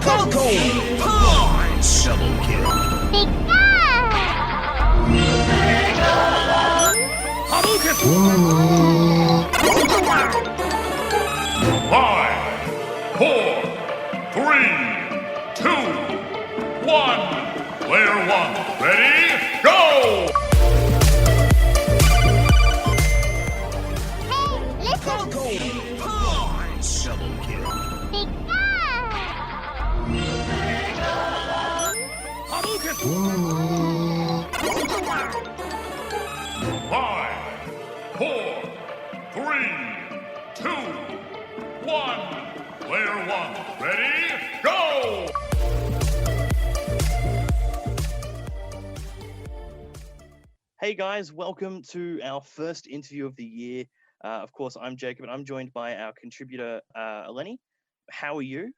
Double kill. Five, four, three, two, one. Player one, ready, go! Double kill. Five, four, three, two, one. Player one, ready, go! Hey guys, welcome to our first interview of the year. Of course, I'm Jacob and I'm joined by our contributor, Eleni. How are you?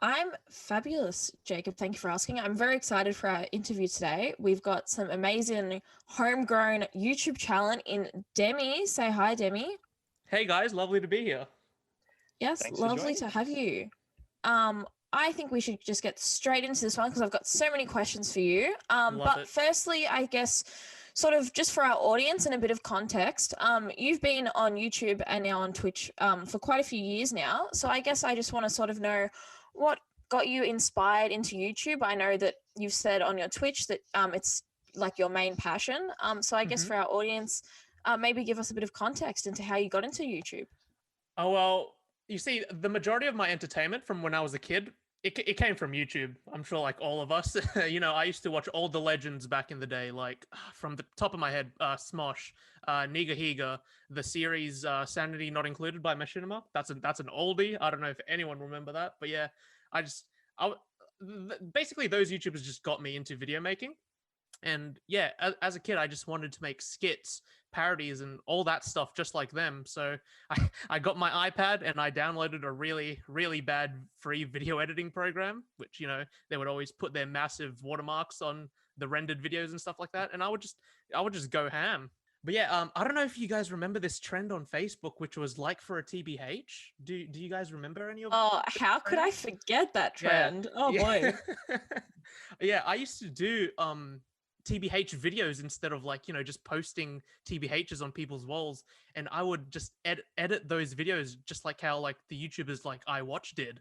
I'm fabulous, Jacob. Thank you for asking. I'm very excited for our interview today. We've got some amazing homegrown YouTube talent in Demi. Say hi, Demi. Hey guys, lovely to be here. Yes, Thanks for lovely joining to us. have you. I think we should just get straight into this one because I've got so many questions for you. Love But it. firstly, I guess sort of just for our audience and a bit of context, you've been on YouTube and now on Twitch for quite a few years now. So I guess I just want to sort of know what got you inspired into YouTube. I know that you've said on your Twitch that it's like your main passion. So I guess Mhm. for our audience, maybe give us a bit of context into how you got into YouTube. Oh well, you see, the majority of my entertainment from when I was a kid, it came from YouTube. I'm sure, like all of us, I used to watch all the legends back in the day, like from the top of my head, Smosh, Niga Higa, the series Sanity Not Included by Machinima. That's an oldie. I don't know if anyone remember that, but yeah, I just I w- basically those YouTubers just got me into video making. And yeah, as a kid, I just wanted to make skits, parodies, and all that stuff just like them. So I got my iPad and I downloaded a really, really bad free video editing program, which, they would always put their massive watermarks on the rendered videos and stuff like that. And I would just go ham. But yeah, I don't know if you guys remember this trend on Facebook, which was like for a TBH. Do you guys remember any of Oh, how could I forget that Yeah, trend? Oh yeah. boy. Yeah, I used to do TBH videos instead of just posting TBHs on people's walls, and I would just edit those videos just like how like the YouTubers like I Watch did.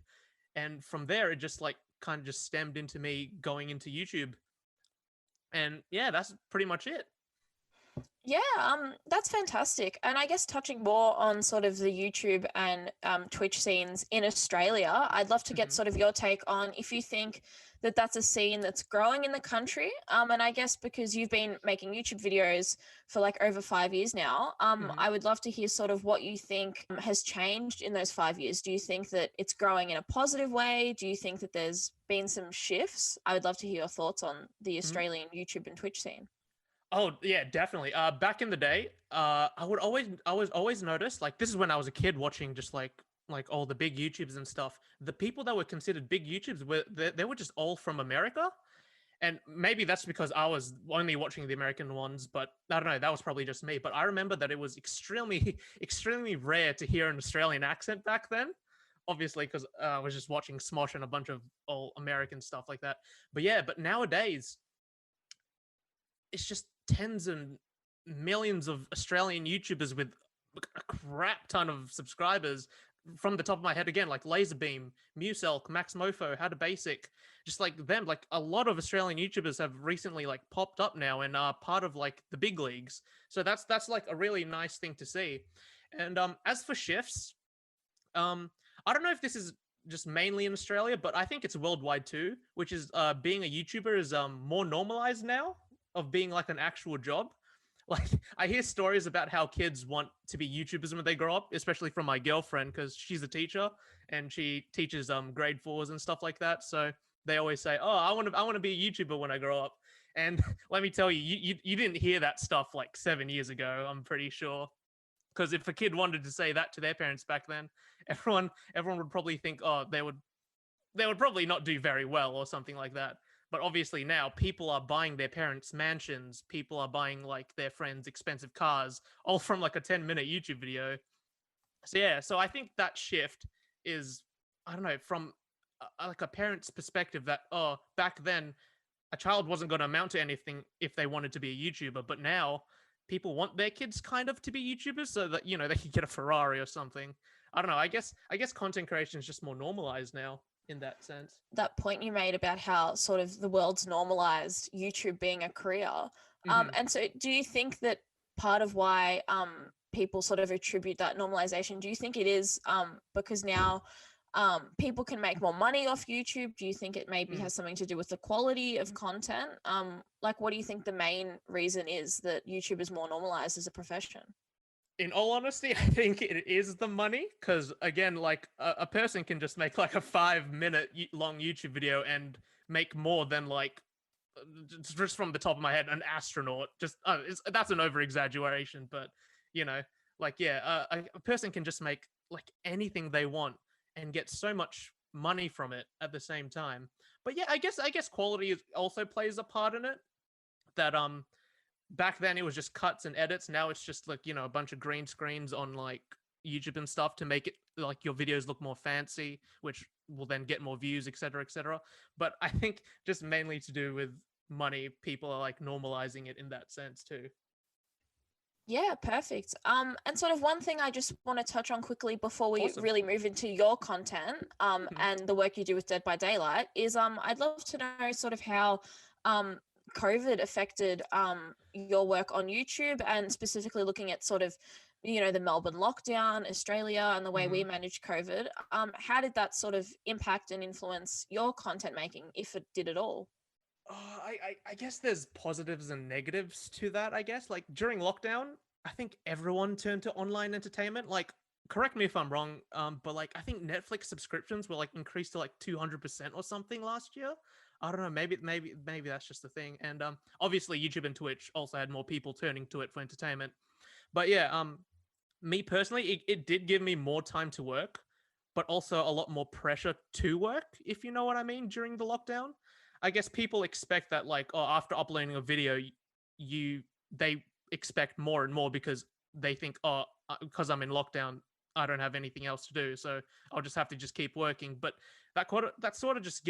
And from there it just like kind of just stemmed into me going into YouTube. And yeah, that's pretty much it. Yeah, that's fantastic. And I guess touching more on sort of the YouTube and Twitch scenes in Australia, I'd love to get Mhm. sort of your take on if you think that that's a scene that's growing in the country. And I guess because you've been making YouTube videos for like over 5 years now, Mhm. I would love to hear sort of what you think has changed in those 5 years. Do you think that it's growing in a positive way? Do you think that there's been some shifts? I would love to hear your thoughts on the Australian YouTube and Twitch scene. Oh yeah, definitely. Back in the day, I was always notice, like, this is when I was a kid watching just like all the big YouTubes and stuff. The people that were considered big YouTubes they were just all from America, and maybe that's because I was only watching the American ones. But I don't know, that was probably just me. But I remember that it was extremely extremely rare to hear an Australian accent back then. Obviously, because I was just watching Smosh and a bunch of all American stuff like that. But yeah, but nowadays it's just tens and millions of Australian YouTubers with a crap ton of subscribers. From the top of my head again, like Laserbeam, Muselk, Max Mofo, How to Basic, just like them. Like a lot of Australian YouTubers have recently like popped up now and are part of like the big leagues. So that's like a really nice thing to see. And as for shifts, I don't know if this is just mainly in Australia, but I think it's worldwide too, which is being a YouTuber is more normalized now of being like an actual job. Like I hear stories about how kids want to be YouTubers when they grow up, especially from my girlfriend because she's a teacher and she teaches grade fours and stuff like that. So they always say, "Oh, I want to be a YouTuber when I grow up." And let me tell you, you didn't hear that stuff like 7 years ago. I'm pretty sure. Because if a kid wanted to say that to their parents back then, everyone would probably think, oh, they would probably not do very well or something like that. But obviously now people are buying their parents mansions, people are buying like their friends expensive cars, all from like a 10-minute YouTube video. So yeah, so I think that shift is, I don't know, from like a parent's perspective that, oh, back then a child wasn't going to amount to anything if they wanted to be a YouTuber, but now people want their kids kind of to be YouTubers so that, you know, they can get a Ferrari or something. I don't know. I guess content creation is just more normalized now in that sense. That point you made about how sort of the world's normalized YouTube being a career. Mhm. And so do you think that part of why people sort of attribute that normalization, do you think it is because now people can make more money off YouTube? Do you think it maybe Mm. has something to do with the quality of content? Like, what do you think the main reason is that YouTube is more normalized as a profession? In all honesty, I think it is the money, because again, like a person can just make like a 5 minute long YouTube video and make more than like just from the top of my head an astronaut. Just that's an over exaggeration, but you know, like yeah, a person can just make like anything they want and get so much money from it at the same time. But yeah, I guess quality also plays a part in it. That back then it was just cuts and edits. Now it's just like, you know, a bunch of green screens on like YouTube and stuff to make it like your videos look more fancy, which will then get more views, etc., etc. But I think just mainly to do with money, people are like normalizing it in that sense too. Yeah, perfect. And sort of one thing I just want to touch on quickly before we Awesome. really move into your content, Mhm. and the work you do with Dead by Daylight is, I'd love to know sort of how, COVID affected, your work on YouTube, and specifically looking at sort of, you know, the Melbourne lockdown, Australia, and the way we Mhm. managed COVID. How did that sort of impact and influence your content making, if it did at all? I guess there's positives and negatives to that. I guess like during lockdown, I think everyone turned to online entertainment. Like, correct me if I'm wrong, but like I think Netflix subscriptions were like increased to like 200% or something last year. I don't know. Maybe that's just the thing. And obviously YouTube and Twitch also had more people turning to it for entertainment. But yeah, me personally, it did give me more time to work, but also a lot more pressure to work, if you know what I mean, during the lockdown. I guess people expect that, like, oh, after uploading a video, you they expect more and more because they think, oh, because I'm in lockdown, I don't have anything else to do, so I'll just have to just keep working. But that sort of just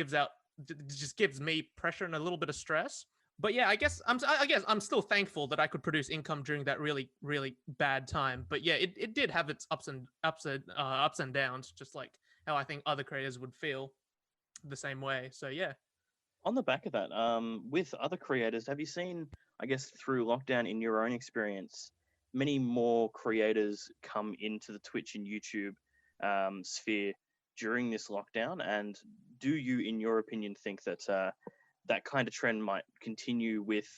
just gives me pressure and a little bit of stress. But yeah, I guess I'm still thankful that I could produce income during that really bad time. But yeah, it did have its ups and downs, just like how I think other creators would feel the same way. So yeah. On the back of that, with other creators, have you seen, I guess, through lockdown in your own experience, many more creators come into the Twitch and YouTube sphere during this lockdown? And do you, in your opinion, think that that kind of trend might continue with,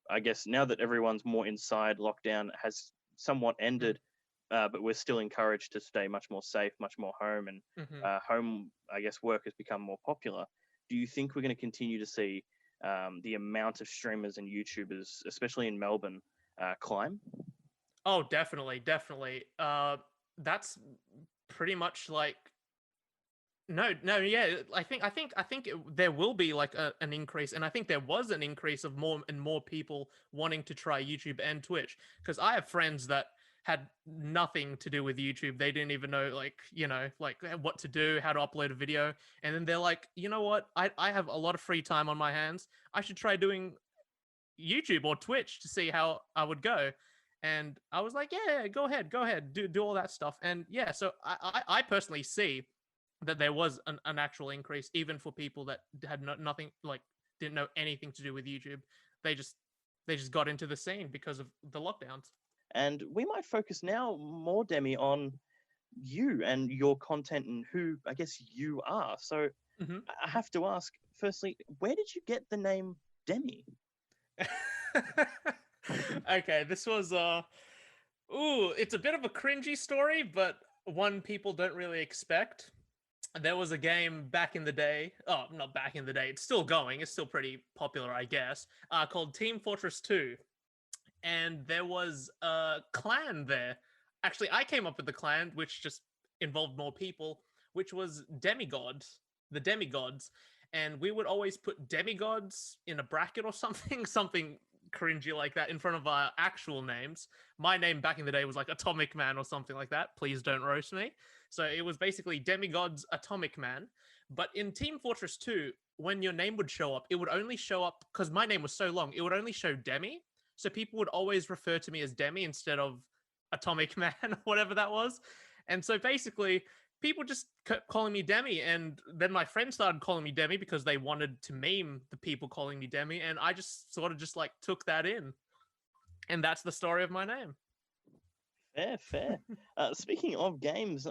I guess, now that everyone's more inside, lockdown has somewhat ended, but we're still encouraged to stay much more safe, much more home, and Mm-hmm. home, I guess, work has become more popular. Do you think we're going to continue to see the amount of streamers and YouTubers, especially in Melbourne, climb? Oh, definitely. That's pretty much like no, yeah. There will be like an increase, and I think there was an increase of more and more people wanting to try YouTube and Twitch. Because I have friends that had nothing to do with YouTube. They didn't even know, like, you know, like what to do, how to upload a video, and then they're like, you know what? I have a lot of free time on my hands. I should try doing YouTube or Twitch to see how I would go. And I was like, yeah, go ahead, do all that stuff. And yeah, so I personally see that there was an actual increase, even for people that had nothing, like didn't know anything to do with YouTube. They just they just got into the scene because of the lockdowns. And we might focus now more, Demi, on you and your content and who, I guess, you are. So Hmm. I have to ask, firstly, where did you get the name Demi? Okay, this was ooh, it's a bit of a cringy story, but one people don't really expect. There was a game back in the day. Oh, not back in the day. It's still going. It's still pretty popular, I guess. Called Team Fortress 2, and there was a clan there. Actually, I came up with the clan, which just involved more people, which was demigods, the demigods, and we would always put demigods in a bracket or something, something cringy like that in front of our actual names. My name back in the day was like Atomic Man or something like that. Please don't roast me. So it was basically Demigod's Atomic Man. But in Team Fortress 2, when your name would show up, it would only show up because my name was so long, it would only show Demi. So people would always refer to me as Demi instead of Atomic Man or whatever that was. And so basically, people just kept calling me Demi. And then my friends started calling me Demi because they wanted to meme the people calling me Demi. And I just sort of just like took that in. And that's the story of my name. Fair, fair. Speaking of games,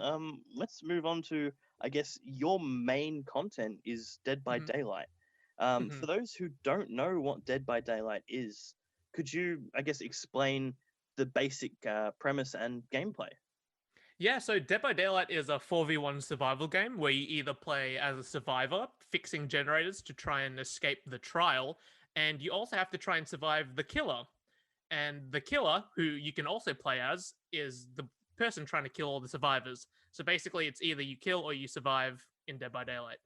let's move on to, I guess, your main content is Dead by Mhm. Daylight. Mhm. For those who don't know what Dead by Daylight is, could you, I guess, explain the basic premise and gameplay? Yeah, so Dead by Daylight is a 4v1 survival game where you either play as a survivor, fixing generators to try and escape the trial, and you also have to try and survive the killer. And the killer, who you can also play as, is the person trying to kill all the survivors. So basically, it's either you kill or you survive in Dead by Daylight.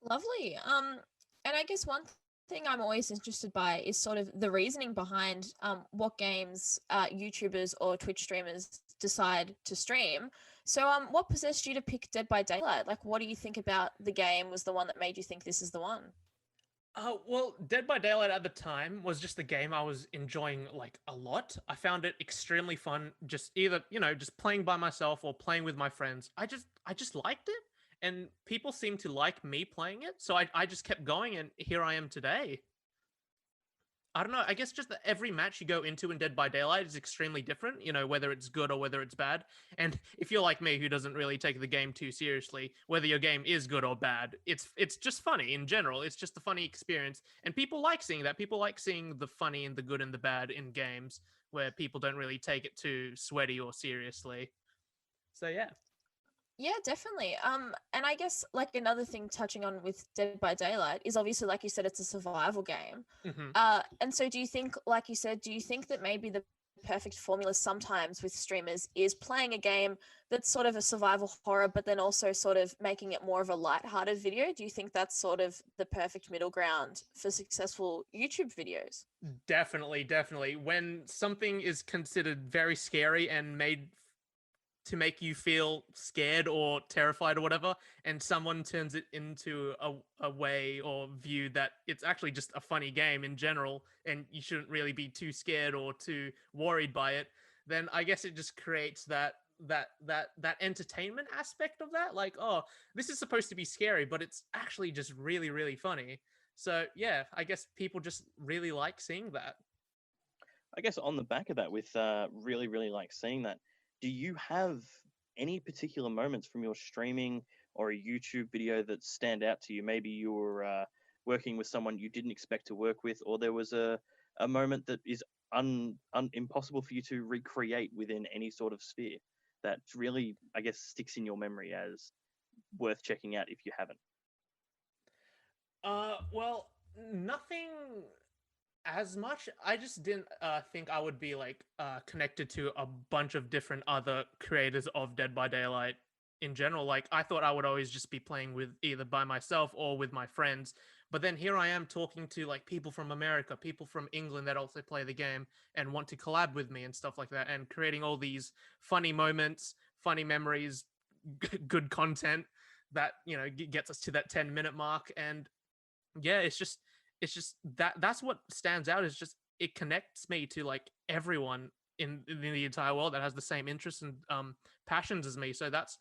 Lovely. And I guess one thing I'm always interested by is sort of the reasoning behind what games YouTubers or Twitch streamers decide to stream. So, what possessed you to pick Dead by Daylight? Like, what do you think about the game was the one that made you think this is the one? Well, Dead by Daylight at the time was just a game I was enjoying like a lot. I found it extremely fun, just either, just playing by myself or playing with my friends. I just liked it, and people seemed to like me playing it, so I just kept going, and here I am today. I don't know. I guess just that every match you go into in Dead by Daylight is extremely different, whether it's good or whether it's bad. And if you're like me, who doesn't really take the game too seriously, whether your game is good or bad, it's just funny in general. It's just a funny experience. And people like seeing that. People like seeing the funny and the good and the bad in games where people don't really take it too sweaty or seriously. So yeah. Yeah, definitely. And I guess like another thing touching on with Dead by Daylight is obviously, like you said, it's a survival game. Hmm. And so do you think, like you said, do you think that maybe the perfect formula sometimes with streamers is playing a game that's sort of a survival horror, but then also sort of making it more of a lighthearted video? Do you think that's sort of the perfect middle ground for successful YouTube videos? Definitely, definitely. When something is considered very scary and made to make you feel scared or terrified or whatever, and someone turns it into a way or view that it's actually just a funny game in general, and you shouldn't really be too scared or too worried by it, then I guess it just creates that entertainment aspect of that. Like, oh, this is supposed to be scary, but it's actually just really, really funny. So yeah, I guess people just really like seeing that. I guess on the back of that, with really, really like seeing that, do you have any particular moments from your streaming or a YouTube video that stand out to you? Maybe you were working with someone you didn't expect to work with, or there was a moment that is impossible for you to recreate within any sort of sphere that really, I guess, sticks in your memory as worth checking out if you haven't. Well, nothing as much. I just didn't think I would be like connected to a bunch of different other creators of Dead by Daylight in general. Like, I thought I would always just be playing with either by myself or with my friends. But then here I am talking to like people from America, people from England that also play the game and want to collab with me and stuff like that, and creating all these funny moments, funny memories, good content that gets us to that 10-minute mark. And yeah, it's just that's what stands out, is just it connects me to like everyone in the entire world that has the same interests and passions as me. So that's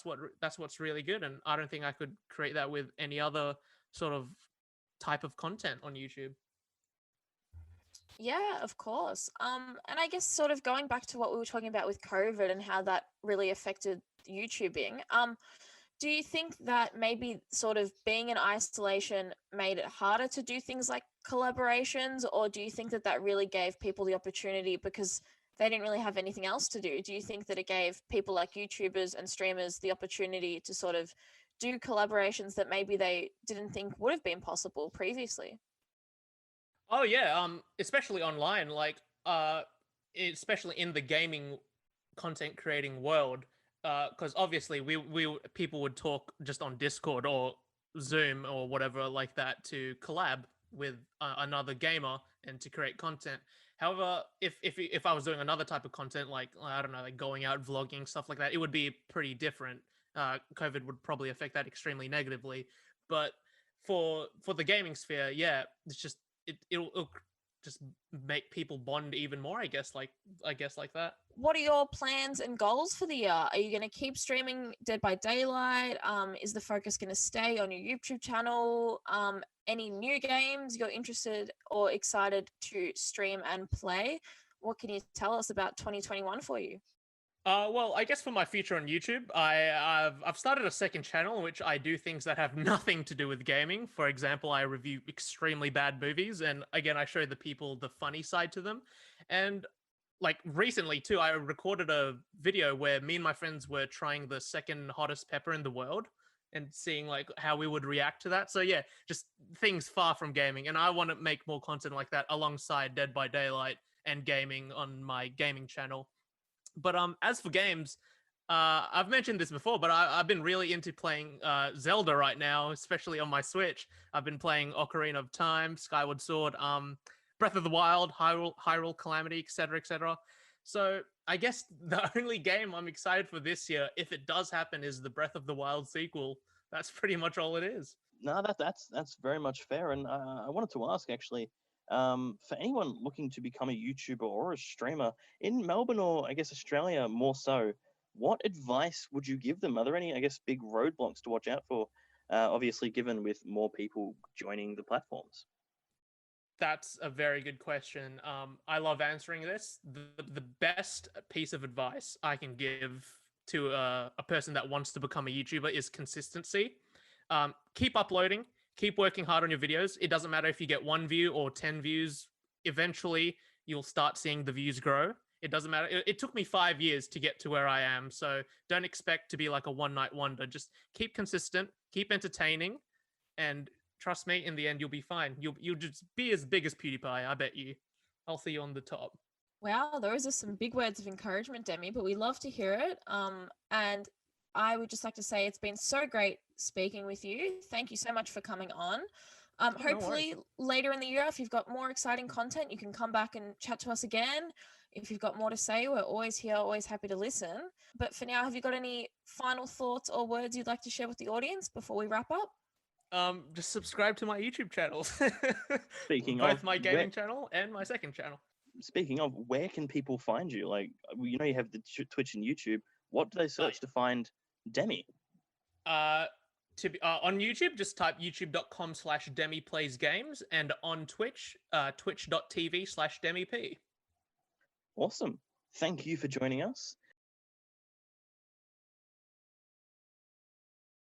what's really good, and I don't think I could create that with any other sort of type of content on YouTube. Yeah, of course. And I guess sort of going back to what we were talking about with COVID and how that really affected YouTubing. Do you think that maybe sort of being in isolation made it harder to do things like collaborations, or do you think that that really gave people the opportunity because they didn't really have anything else to do? Do you think that it gave people like YouTubers and streamers the opportunity to sort of do collaborations that maybe they didn't think would have been possible previously? Oh yeah, especially online, like especially in the gaming content creating world, because obviously we people would talk just on Discord or Zoom or whatever like that to collab with another gamer and to create content. However, if I was doing another type of content, like I don't know, like going out vlogging, stuff like that, it would be pretty different. COVID would probably affect that extremely negatively. But for the gaming sphere, yeah, it's just it'll just make people bond even more. I guess like that. What are your plans and goals for the year? Are you going to keep streaming Dead by Daylight? Is the focus going to stay on your YouTube channel? Any new games you're interested or excited to stream and play? What can you tell us about 2021 for you? Well, I guess for my future on YouTube, I've started a second channel in which I do things that have nothing to do with gaming. For example, I review extremely bad movies, and again, I show the people the funny side to them. And like recently too, I recorded a video where me and my friends were trying the second hottest pepper in the world and seeing like how we would react to that. So yeah, just things far from gaming, and I want to make more content like that alongside Dead by Daylight and gaming on my gaming channel. But as for games, I've mentioned this before, but I've been really into playing Zelda right now, especially on my Switch. I've been playing Ocarina of Time, Skyward Sword, Breath of the Wild, Hyrule Calamity, etc., etc. So I guess the only game I'm excited for this year, if it does happen, is the Breath of the Wild sequel. That's pretty much all it is. No, that's very much fair. And I wanted to ask actually, for anyone looking to become a YouTuber or a streamer in Melbourne or I guess Australia more so, what advice would you give them? Are there any, I guess, big roadblocks to watch out for? Obviously, given with more people joining the platforms. That's a very good question. I love answering this. The best piece of advice I can give to a person that wants to become a YouTuber is consistency. Keep uploading, keep working hard on your videos. It doesn't matter if you get 1 view or 10 views. Eventually, you'll start seeing the views grow. It doesn't matter. It took me 5 years to get to where I am. So don't expect to be like a one-night wonder. Just keep consistent, keep entertaining, and trust me, in the end, you'll be fine. You'll just be as big as PewDiePie, I bet you. I'll see you on the top. Wow, those are some big words of encouragement, Demi, but we love to hear it. And I would just like to say it's been so great speaking with you. Thank you so much for coming on. Hopefully later in the year, if you've got more exciting content, you can come back and chat to us again. If you've got more to say, we're always here, always happy to listen. But for now, have you got any final thoughts or words you'd like to share with the audience before we wrap up? Just subscribe to my YouTube channels. Speaking both of, my gaming channel and my second channel. Speaking of, where can people find you? Like, you know, you have the Twitch and YouTube. What do they search to find Demi? On YouTube, just type youtube.com/DemiPlaysGames, and on Twitch, twitch.tv/DemiP. Awesome. Thank you for joining us.